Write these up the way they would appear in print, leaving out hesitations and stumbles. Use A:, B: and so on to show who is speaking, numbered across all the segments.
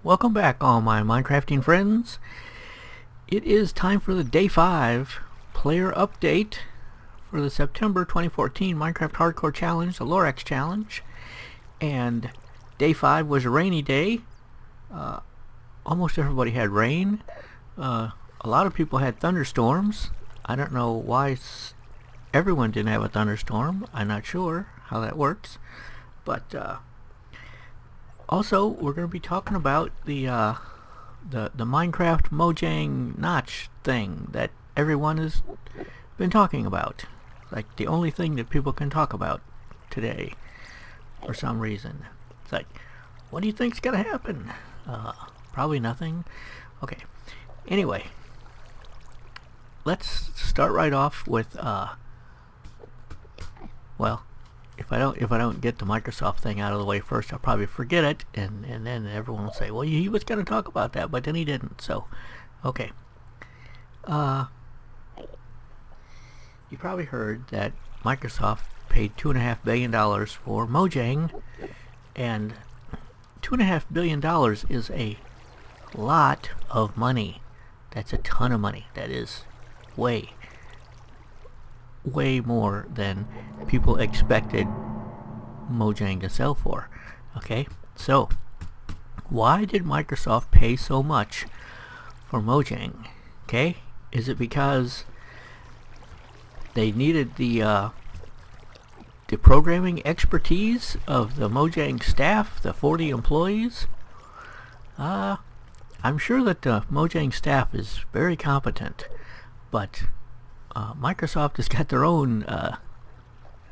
A: Welcome back, all my Minecrafting friends. It is time for the Day 5 player update for the September 2014 Minecraft Hardcore Challenge, the Lorax Challenge. And Day 5 was a rainy day. Almost everybody had rain. A lot of people had thunderstorms. I don't know why everyone didn't have a thunderstorm. I'm not sure how that works. But also, we're going to be talking about the Minecraft Mojang notch thing that everyone has been talking about. Like the only thing that people can talk about today for some reason. It's like, what do you think's going to happen? Probably nothing. Okay. Anyway, let's start right off with well, if I don't get the Microsoft thing out of the way first, I'll probably forget it, and then everyone will say, well, he was going to talk about that, but then he didn't. So, okay. You probably heard that Microsoft paid $2.5 billion for Mojang, and $2.5 billion is a lot of money. That's a ton of money. That is way more than people expected Mojang to sell for. Okay, so why did Microsoft pay so much for Mojang? Okay, is it because they needed the programming expertise of the Mojang staff, the 40 employees? I'm sure that the Mojang staff is very competent, but Microsoft has got their own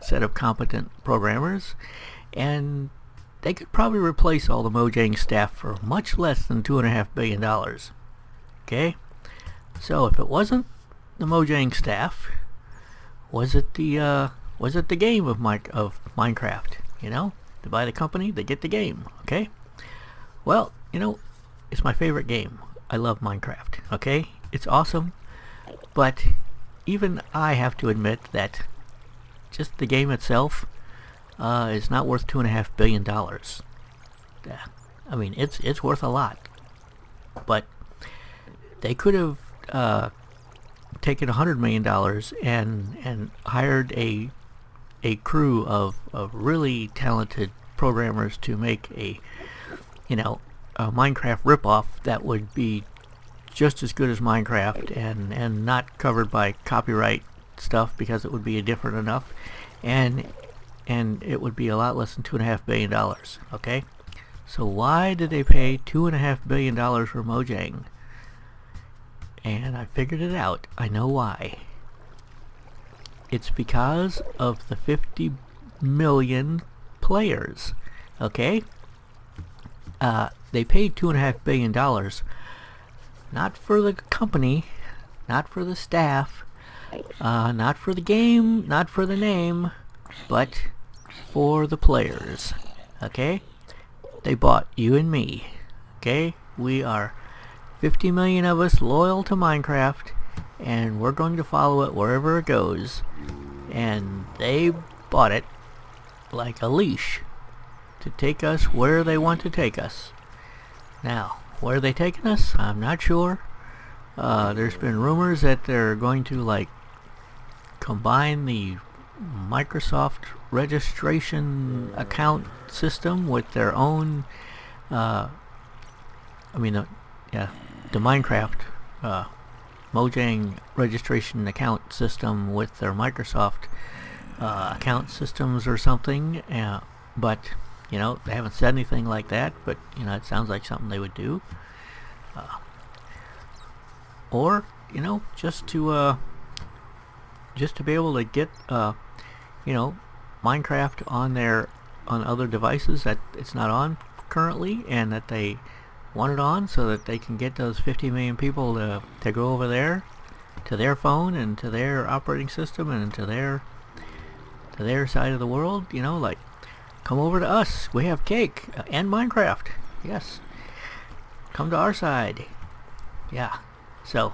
A: set of competent programmers, and they could probably replace all the Mojang staff for much less than $2.5 billion. Okay? So if it wasn't the Mojang staff, was it the game of Minecraft? You know? To buy the company, they get the game. Okay? Well, you know, it's my favorite game. I love Minecraft. Okay? It's awesome, but even I have to admit that just the game itself is not worth $2.5 billion. I mean, it's worth a lot, but they could have taken $100 million and hired a crew of really talented programmers to make a Minecraft ripoff that would be just as good as Minecraft and not covered by copyright stuff, because it would be different enough, and it would be a lot less than $2.5 billion. Okay, so why did they pay $2.5 billion for Mojang? And I figured it out. I know why. It's because of the 50 million players. Okay, they paid $2.5 billion. Not for the company, not for the staff, not for the game, not for the name, but for the players. Okay? They bought you and me. Okay? We are 50 million of us loyal to Minecraft, and we're going to follow it wherever it goes. And they bought it like a leash to take us where they want to take us. Now, where are they taking us? I'm not sure. There's been rumors that they're going to combine the Microsoft registration account system with their own the Minecraft Mojang registration account system with their Microsoft account systems or something, but they haven't said anything like that, but it sounds like something they would do. Or just to be able to get Minecraft on other devices that it's not on currently, and that they want it on, so that they can get those 50 million people to go over there to their phone and to their operating system and to their side of the world. Come over to us. We have cake and Minecraft. Yes. Come to our side. Yeah. So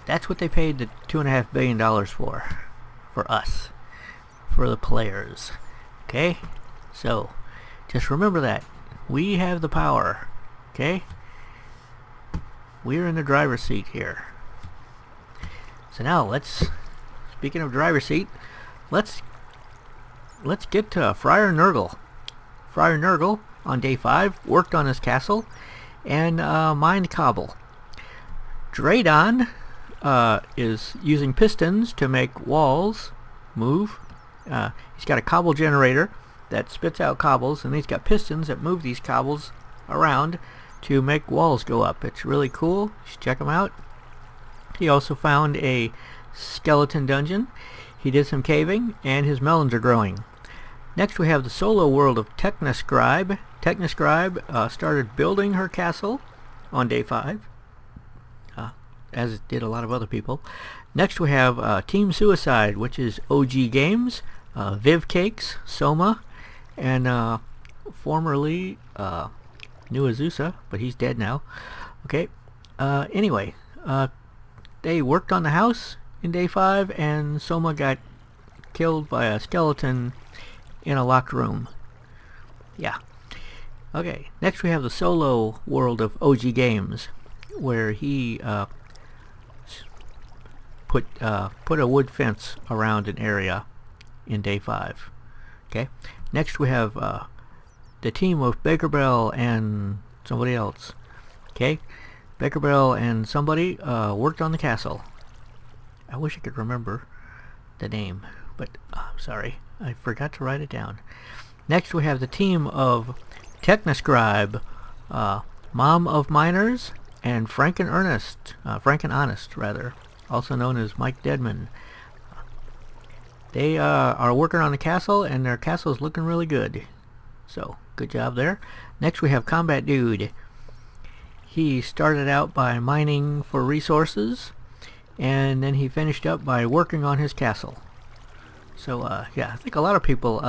A: that's what they paid the $2.5 billion for us, for the players. Okay? So just remember that we have the power Okay? We're in the driver's seat here. So now speaking of driver's seat, let's get to Friar Nurgle. Friar Nurgle, on day 5, worked on his castle and mined cobble. Draydon is using pistons to make walls move. He's got a cobble generator that spits out cobbles, and he's got pistons that move these cobbles around to make walls go up. It's really cool. You should check him out. He also found a skeleton dungeon. He did some caving, and his melons are growing. Next we have the solo world of Technoscribe. Technoscribe started building her castle on day 5, as did a lot of other people. Next we have Team Suicide, which is OG Games, Viv Cakes, Soma, and formerly New Azusa, but he's dead now. Okay. Anyway, they worked on the house in day 5, and Soma got killed by a skeleton in a locked room. Yeah. Okay. Next we have the solo world of OG Games, where he put a wood fence around an area in day 5. Okay. Next we have the team of Baker Bell and somebody else. Okay. Baker Bell and somebody worked on the castle. I wish I could remember the name, but I'm sorry, I forgot to write it down. Next we have the team of Technoscribe, Mom of Miners, and Frank and Honest, rather, also known as Mike Deadman. They are working on the castle, and their castle is looking really good. So, good job there. Next we have Combat Dude. He started out by mining for resources, and then he finished up by working on his castle. So, yeah, I think a lot of people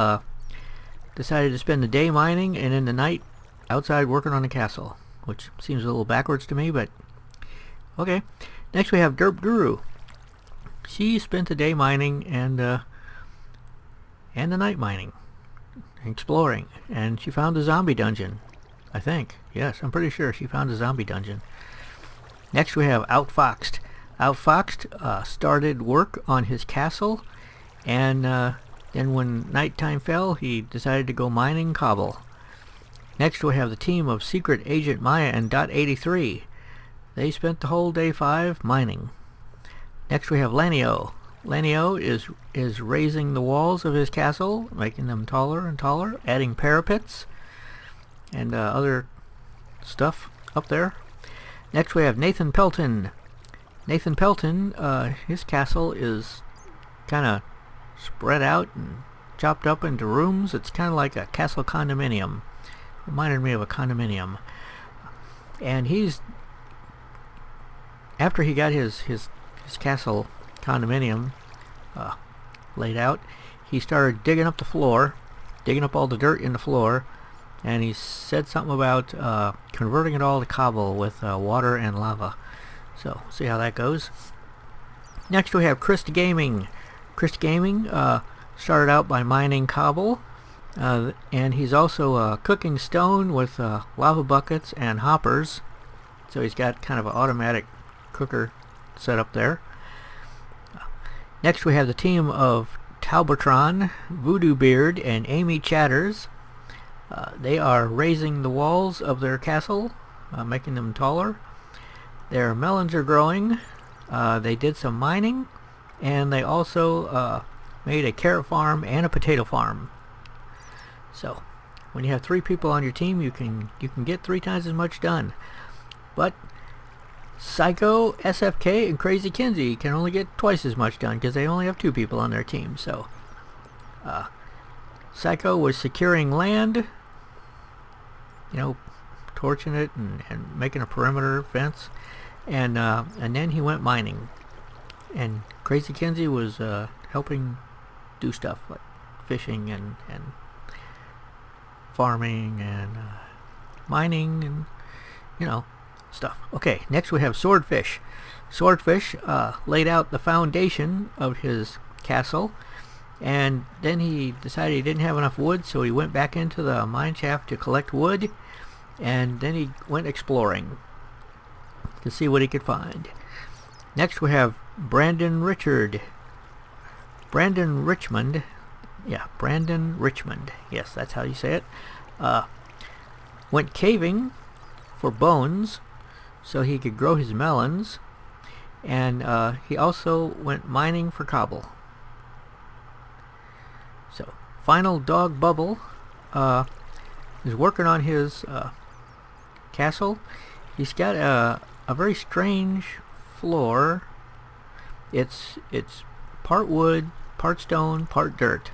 A: decided to spend the day mining and in the night outside working on the castle, which seems a little backwards to me, but okay. Next we have Derp Guru. She spent the day mining and the night mining, exploring, and she found a zombie dungeon. I think. Yes, I'm pretty sure she found a zombie dungeon. Next we have Outfoxed. Outfoxed started work on his castle, and then when nighttime fell, he decided to go mining cobble. Next we have the team of Secret Agent Maya and Dot 83. They spent the whole day 5 mining. Next we have Lanio. Lanio is raising the walls of his castle, making them taller and taller, adding parapets and other stuff up there. Next we have Nathan Pelton. Nathan Pelton, his castle is kind of spread out and chopped up into rooms. It's kind of like a castle condominium. Reminded me of a condominium. And after he got his castle condominium laid out, he started digging up the floor, digging up all the dirt in the floor, and he said something about converting it all to cobble with water and lava. So, see how that goes. Next we have Chris Gaming. Chris Gaming started out by mining cobble, and he's also cooking stone with lava buckets and hoppers. So he's got kind of an automatic cooker set up there. Next we have the team of Talbotron, Voodoo Beard, and Amy Chatters. They are raising the walls of their castle, making them taller. Their melons are growing. They did some mining, and they also made a carrot farm and a potato farm. So, when you have 3 people on your team, you can get 3 times as much done. But Psycho, SFK, and Crazy Kinsey can only get twice as much done because they only have 2 people on their team. So, Psycho was securing land, torching it and making a perimeter fence, and then he went mining. And Crazy Kinsey was helping do stuff like fishing and farming and mining and stuff. Okay, next we have Swordfish. Swordfish laid out the foundation of his castle, and then he decided he didn't have enough wood, so he went back into the mine shaft to collect wood, and then he went exploring to see what he could find. Next we have Brandon Richmond. Yeah, Brandon Richmond. Yes, that's how you say it. Went caving for bones so he could grow his melons, and he also went mining for cobble. So, final dog Bubble is working on his castle. He's got a very strange floor. It's part wood, part stone, part dirt.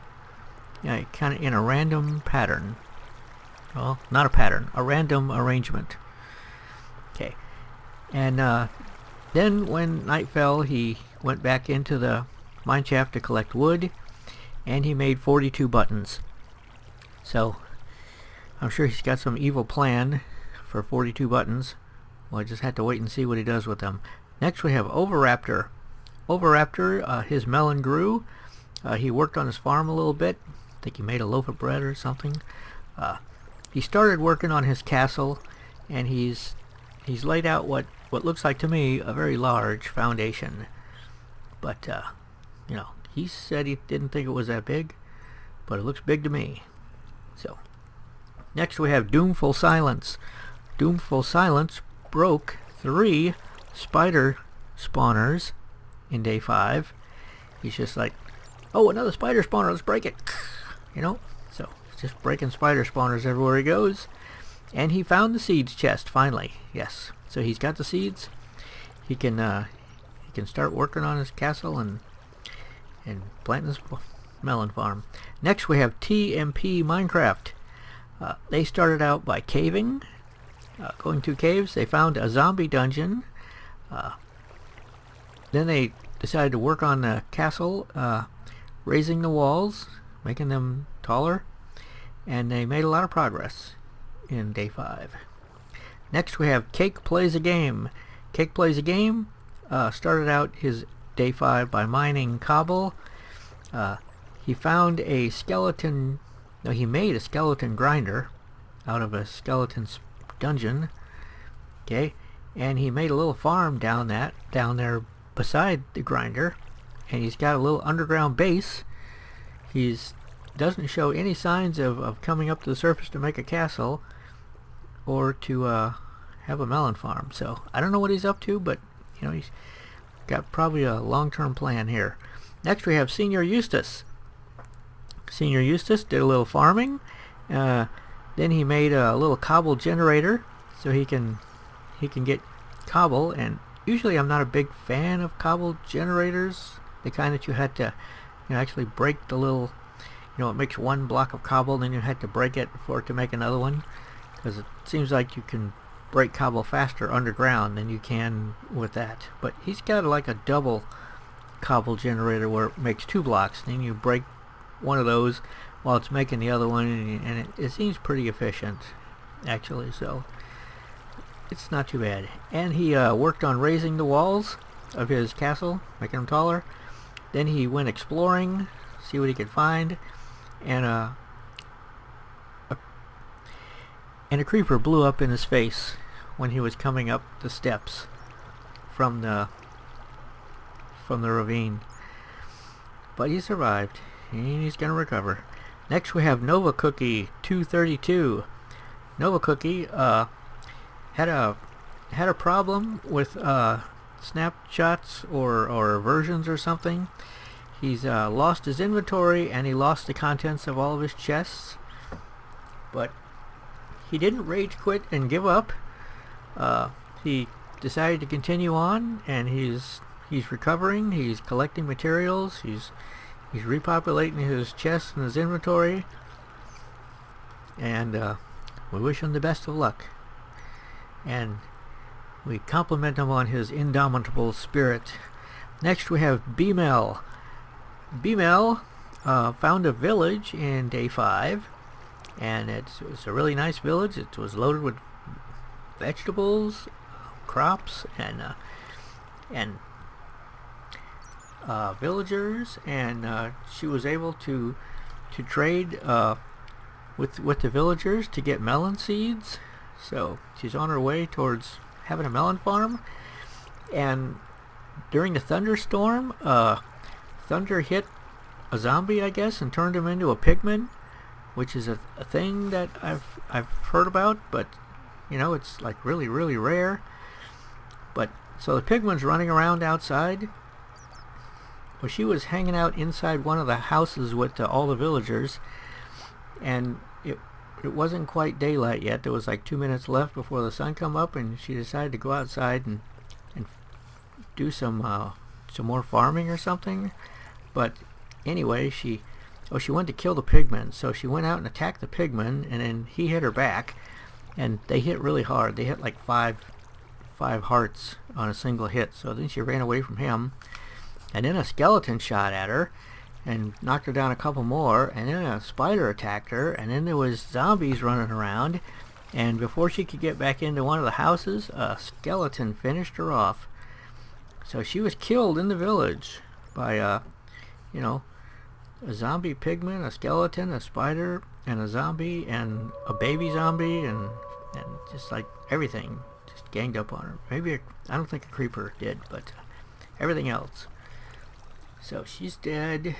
A: Yeah, kind of in a random pattern. Well, not a pattern, a random arrangement. Okay, and then when night fell, he went back into the mine shaft to collect wood, and he made 42 buttons. So I'm sure he's got some evil plan for 42 buttons. Well, I just have to wait and see what he does with them. Next we have Overraptor. Overraptor, his melon grew. He worked on his farm a little bit. I think he made a loaf of bread or something. He started working on his castle, and he's laid out what looks like to me a very large foundation. But you know, he said he didn't think it was that big, but it looks big to me. So next we have Doomful Silence. Doomful Silence broke 3 spider spawners in day 5. He's just like, oh, another spider spawner, let's break it. You know, so he's just breaking spider spawners everywhere he goes. And he found the seeds chest finally. Yes, so he's got the seeds. He can start working on his castle and planting his melon farm. Next we have TMP Minecraft. They started out by caving, going through caves. They found a zombie dungeon. Then they decided to work on the castle, raising the walls, making them taller, and they made a lot of progress in day 5. Next we have Cake Plays a Game. Cake Plays a Game started out his day 5 by mining cobble. He found a skeleton. No, he made a skeleton grinder out of a skeleton dungeon. Okay, and he made a little farm down there beside the grinder, and he's got a little underground base. He's doesn't show any signs of coming up to the surface to make a castle or to have a melon farm. So I don't know what he's up to, but you know, he's got probably a long-term plan here. Next we have Senior Eustace. Senior Eustace did a little farming. Then he made a little cobble generator so he can get cobble. And usually I'm not a big fan of cobble generators, the kind that you had to actually break the little, it makes one block of cobble, then you had to break it for it to make another one, because it seems like you can break cobble faster underground than you can with that. But he's got like a double cobble generator where it makes 2 blocks, then you break one of those while it's making the other one, and it seems pretty efficient actually, so it's not too bad. And he worked on raising the walls of his castle, making them taller. Then he went exploring, see what he could find, and a creeper blew up in his face when he was coming up the steps from the ravine. But he survived, and he's gonna recover. Next we have Nova Cookie 232. Nova Cookie had a problem with snapshots or versions or something. He's lost his inventory, and he lost the contents of all of his chests. But he didn't rage quit and give up. He decided to continue on, and he's recovering. He's collecting materials. He's repopulating his chests and his inventory. And we wish him the best of luck. And we compliment him on his indomitable spirit. Next we have B-Mel. B-Mel found a village in day 5, and it's a really nice village. It was loaded with vegetables, crops, and villagers, and she was able to trade with the villagers to get melon seeds So she's on her way towards having a melon farm, and during the thunderstorm, thunder hit a zombie, I guess, and turned him into a pigman, which is a thing that I've heard about, but it's like really, really rare. But so the pigman's running around outside. Well, she was hanging out inside one of the houses with all the villagers, and it wasn't quite daylight yet. There was like 2 minutes left before the sun come up, and she decided to go outside and do some more farming or something. But anyway, she wanted to kill the pigman, so she went out and attacked the pigman, and then he hit her back, and they hit really hard. They hit like five hearts on a single hit. So then she ran away from him, and then a skeleton shot at her and knocked her down a couple more, and then a spider attacked her, and then there was zombies running around, and before she could get back into one of the houses, a skeleton finished her off. So she was killed in the village by a zombie pigman, a skeleton, a spider, and a zombie, and a baby zombie, and just like everything just ganged up on her. Maybe I don't think a creeper did, but everything else. So she's dead.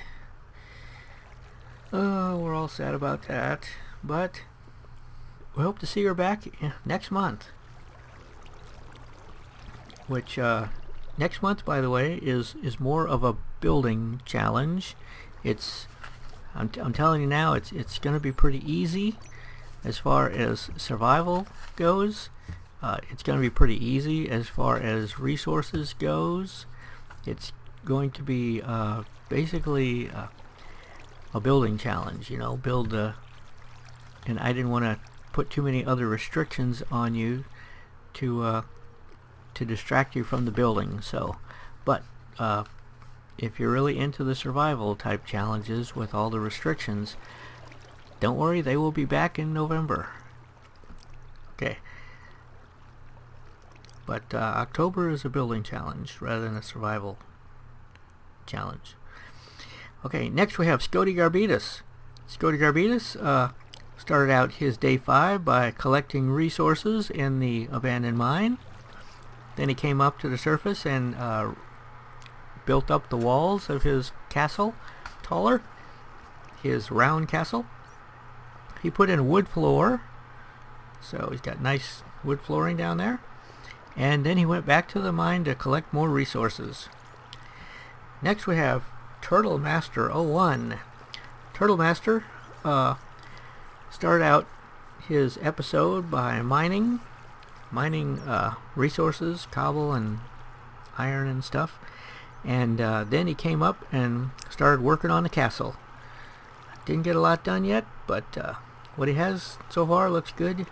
A: Oh, we're all sad about that, but we hope to see her back next month. Which next month, by the way, is more of a building challenge. I'm telling you now, it's going to be pretty easy as far as survival goes. It's going to be pretty easy as far as resources goes. It's going to be basically a building challenge. Build and I didn't want to put too many other restrictions on you to distract you from the building. So, but if you're really into the survival type challenges with all the restrictions, don't worry, they will be back in November. Okay. But October is a building challenge rather than a survival challenge. Okay, next we have Scotty Garbitas. Scotty Garbitas started out his day 5 by collecting resources in the abandoned mine. Then he came up to the surface and built up the walls of his castle taller, his round castle. He put in a wood floor, so he's got nice wood flooring down there. And then he went back to the mine to collect more resources. Next we have Turtle Master 01. Turtle Master started out his episode by mining resources, cobble and iron and stuff. And then he came up and started working on the castle. Didn't get a lot done yet, but what he has so far looks good.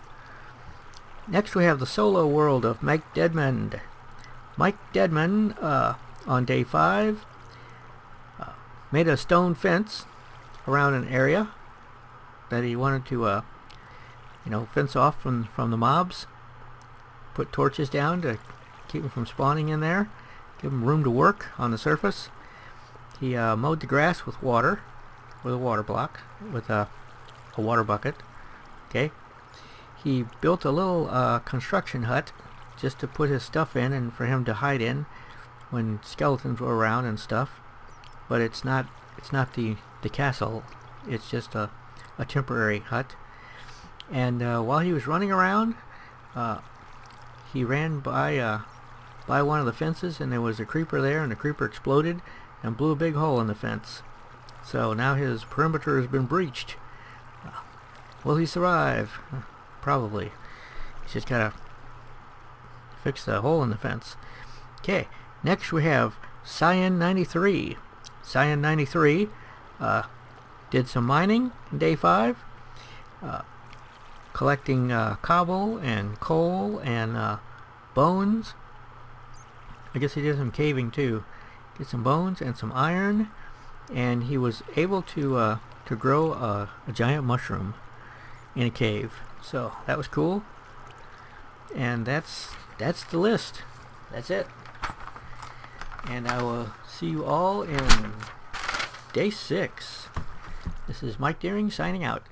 A: Next we have the solo world of Mike Deadman. Mike Deadman, on day 5, made a stone fence around an area that he wanted to fence off from the mobs. Put torches down to keep them from spawning in there. Give them room to work on the surface. He mowed the grass with water, with a water block, with a water bucket. Okay. He built a little construction hut just to put his stuff in and for him to hide in when skeletons were around and stuff. But it's not the castle. It's just a temporary hut. And while he was running around, he ran by one of the fences, and there was a creeper there, and the creeper exploded and blew a big hole in the fence. So now his perimeter has been breached. Will he survive? Probably. He's just gotta fix the hole in the fence. Okay, next we have Cyan 93. Cyan 93 did some mining in day 5, collecting cobble and coal and bones. I guess he did some caving too. Get some bones and some iron, and he was able to grow a giant mushroom in a cave. So that was cool. And that's the list. That's it. And I will see you all in day 6. This is Mike Deering signing out.